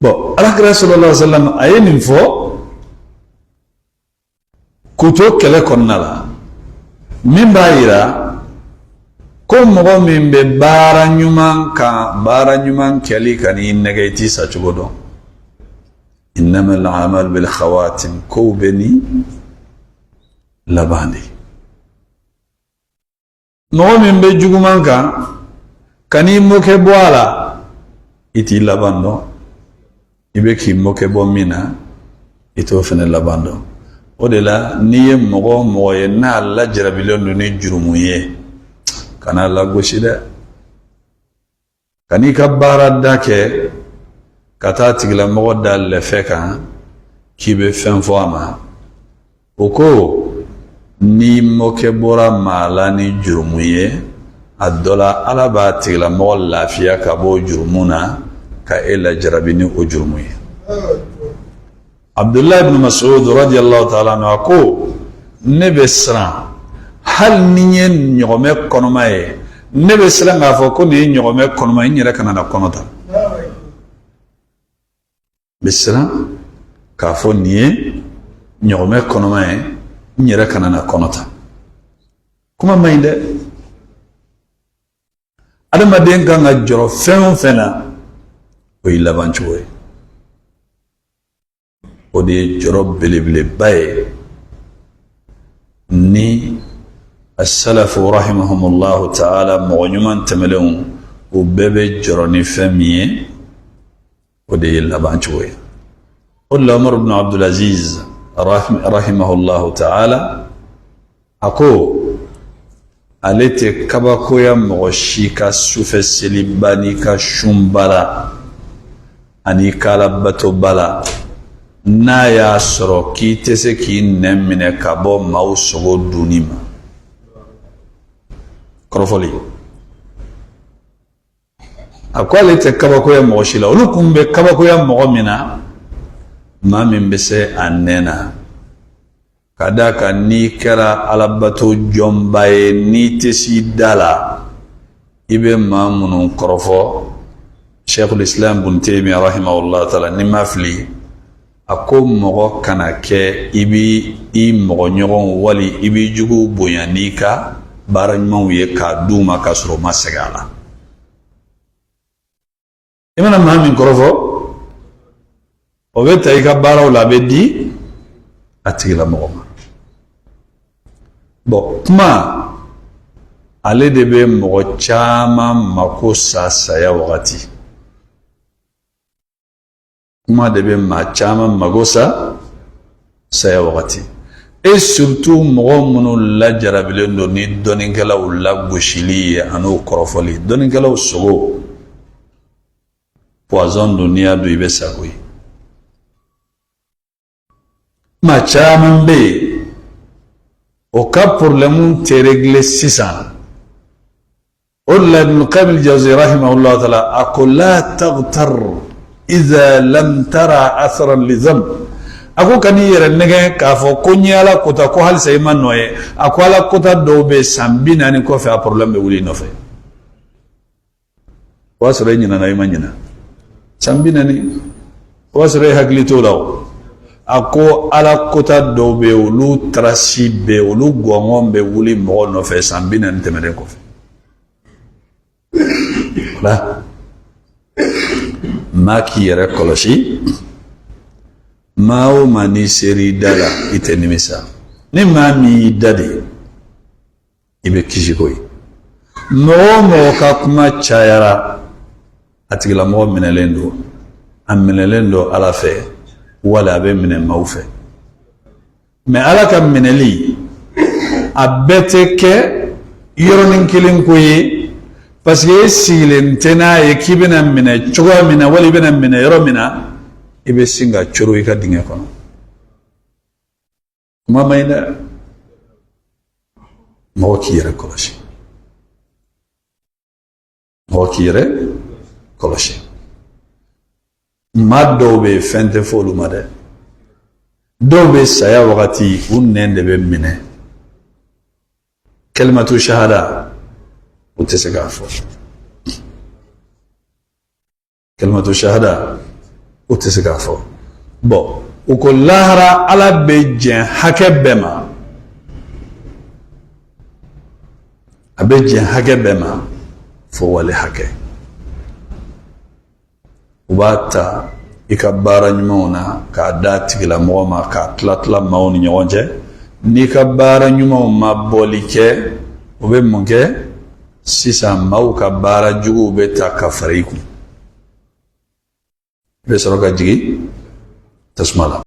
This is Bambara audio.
bon alakira sallallahu alaihi wasallam a ye nin fɔ k'u to kɛlɛ kɔnɔna la min b'a yira ko mɔgɔ min bɛ baara ɲuman kɛli ka n'i nɛgɛ i t'i sa cogo dɔn innamal a'malu bil khawatim kow bɛ ni laban de mɔgɔ min bɛ juguman kan ka n'i mɔkɛ bɔ a la i t'i laban dɔn i bɛ k'i mɔkɛ bɔ min na i t'o fana laban dɔn o de la n'i ye mɔgɔ o mɔgɔ ye n'a lajarabilen don ni jurumu ye kana lagosi dɛ ka n'i ka baara da kɛ ka taa tigilamɔgɔ da lɛfɛ kan k'i bɛ fɛn fɔ a ma o ko ni mɔkɛ bɔra maa la ni jurumu ye a dɔ la ala b'a tigilamɔgɔ lafiya ka bɔ jurumu na ka e lajarabi ni o jurumu ye Abdullah ibn Mas'ud radiyallahu ta'ala anhu a ko ne bɛ siran hali ni ye ɲɔgɔmɛ kɔnɔma ye ne bɛ siran k'a fɔ ko nin ye ɲɔgɔmɛ kɔnɔma ye n yɛrɛ kana na kɔnɔ ta bɛ siran k'a fɔ nin ye ɲɔgɔmɛ kɔnɔma ye n yɛrɛ kana na kɔnɔ ta kuma man ɲi dɛ adamaden kan ka jɔrɔ fɛn o fɛn na o y'i laban cogo ye o de ye jɔrɔ belebeleba ye ni as-salafu rahimahumullahu ta'ala mɔgɔ ɲuman tɛmɛlenw o bɛɛ bɛ jɔrɔ ni fɛn min ye o de ye laban cogo ye o de la Umar ibn Abdul Aziz rahimahullahu ta'ala a ko ale tɛ kabakoya mɔgɔ si ka sufɛ seliba n'i ka sunba la ani kalabato la n'a y'a sɔrɔ k'i tɛ se k'i nɛn minɛ ka bɔ maaw sogo dunni ma kɔrɔfɔli a ko ale tɛ kabakoya mɔgɔ si la olu kun bɛ kabakoya mɔgɔ min na maa min bɛ se a nɛn na ka d'a kan n'i kɛra alabato jɔnba ye n'i tɛ s'i da la i bɛ maa minnu kɔrɔfɔ Sheikhul Islam Ibn Taymiyyah rahimahullah ta'ala ni ma fili a ko mɔgɔ kana kɛ i bi i mɔgɔ ɲɔgɔn wali i bi jugu bonya n'i ka baara ɲumanw ye k'a d'u ma k'a sɔrɔ u ma sɛgɛn a la i mana maa min kɔrɔfɔ o bɛ ta i ka baaraw la a bɛ di a tigilamɔgɔ ma bon kuma ale de bɛ mɔgɔ caman mako sa saya wagati kuma de bɛ maa caman mago sa saya wagati et surtout mɔgɔ minnu lajarabilen don ni dɔnnikɛlaw lagosili ye ani o kɔrɔfɔli dɔnnikɛlaw sogo poison don n'i y'a dun i bɛ sa koyi maa caman bɛ yen o ka problème tɛ régler sisan o de la Ibn Qayyim al-Jawzi rahimahullah ta'ala a ko la taghtar idha lam tara atharan li dhanb a ko kan'i yɛrɛ nɛgɛ k'a fɔ ko n ye Ala kota ko halisa i ma nɔ ye a ko Ala kota dɔw bɛ san 40 kɔfɛ a problème bɛ wuli i nɔfɛ o b'a sɔrɔ i ɲinɛna i ma ɲinɛ san 40 o b'a sɔrɔ i hakili t'o la o a ko Ala kota dɔw bɛ olu tarasi bɛ olu gɔngɔn bɛ wuli mɔgɔ nɔfɛ san 40 tɛmɛnen kɔfɛ voilà maa k'i yɛrɛ kɔlɔsi maa o maa n'i ser'i da la i tɛ nimisa ni maa min y'i da de i bɛ kisi ko ye mɔgɔ o mɔgɔ ka kuma cayara a tigilamɔgɔ minɛlen don a minɛlen don Ala fɛ wala a bɛ minɛ maaw fɛ mais Ala ka minɛli a bɛɛ tɛ kɛ yɔrɔnin kelen ko ye parce que e sigilen tɛ n'a ye k'i bɛna minɛ cogoya min na wali i bɛna minɛ yɔrɔ min na i bɛ sin ka coro i ka dingɛ kɔnɔ kuma man ɲi dɛ mɔgɔ k'i yɛrɛ kɔlɔsi mɔgɔ k'i yɛrɛ kɔlɔsi maa dɔw bɛ yen fɛn tɛ fɔ olu ma dɛ dɔw bɛ saya wagati u nɛn de bɛ minɛ kalimatu shahada u tɛ se k'a fɔ kalimatu shahada o tɛ se k'a fɔ bon u ko lahara ala bɛ jɛn hakɛ bɛɛ ma a bɛ jɛn hakɛ bɛɛ ma fo wale hakɛ u b'a ta i ka baara ɲumanw na k'a d'a tigilamɔgɔ ma k'a tila maaw ni ɲɔgɔn cɛ n'i ka baara ɲumanw ma bɔli kɛ o bɛ mun kɛ sisan maaw ka baara juguw bɛ ta ka fara i kun i bɛ sɔrɔ ka jigin tasuma la